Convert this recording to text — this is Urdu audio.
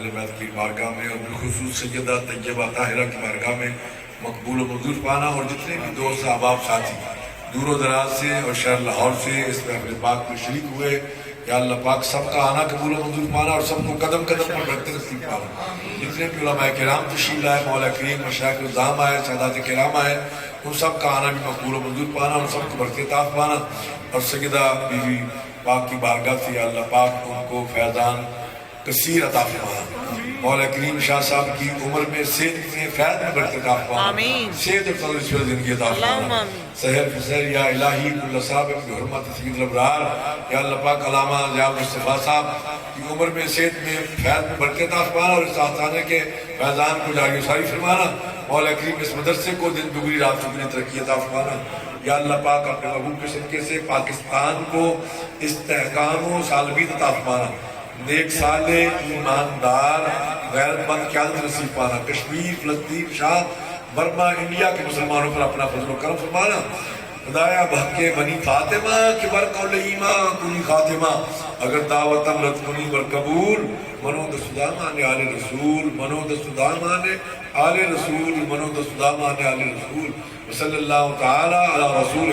اہل بیت کی بارگاہ میں اور بالخصوص سیدہ طیبہ طاہرہ کی بارگاہ میں مقبول و منظور پانا، اور جتنے بھی دوست احباب ساتھی دور و دراز سے اور شہر لاہور سے اس محفل پاک میں شریک ہوئے، یا اللہ پاک سب کا آنا قبول و منظور پانا اور سب کو قدم قدم پر رکھتے نصیب پانا۔ جتنے بھی علماء کرام تشریف لائے، مولا کریم مشائخ الزام آئے، سادات کرام آئے، ان سب کا آنا بھی مقبول و منظور پانا اور سب کو برکت عطا پانا، اور سیدہ بیوی پاک کی بارگاہ سے یا اللہ پاک ان کو فیضان کثیر عطا فرمانا۔ مولا کریم شاہ صاحب کی عمر میں صحت میں فیض میں برکت عطا فرمانا، صحت اور تندرستی والی زندگی عطا فرمانا۔ سحر فسر یا الہی کل صاحب اپنی حرمت سید الابرار یا اللہ پاک علامہ ضیاء مصطفیٰ صاحب کی عمر میں صحت میں فیض میں برکت عطا فرمانا، اور اس آستانے کے فیضان کو جاری و ساری فرمانا۔ مولا کریم اس مدرسے کو دن دگنی رات چگنی ترقی عطا فرمانا۔ یا اللہ پاک اپنے محبوب کے صدقے سے پاکستان کو استحکام و سالمیت عطا فرمانا، نیک صالح ایماندار غیرت مند قیادت نصیب پانا، کشمیر فلسطین شام برما انڈیا کے مسلمانوں پر اپنا فضل و کرم فرمانا۔ خدایا بحق بنی فاطمہ کہ برقول ایمان کنی خاتمہ، اگر دعوتم رد کنی بر قبول منو دستدامان آل رسول، منو دستدامان آل رسول، منو دستدامان آل رسول، وصلی اللہ تعالی علی رسول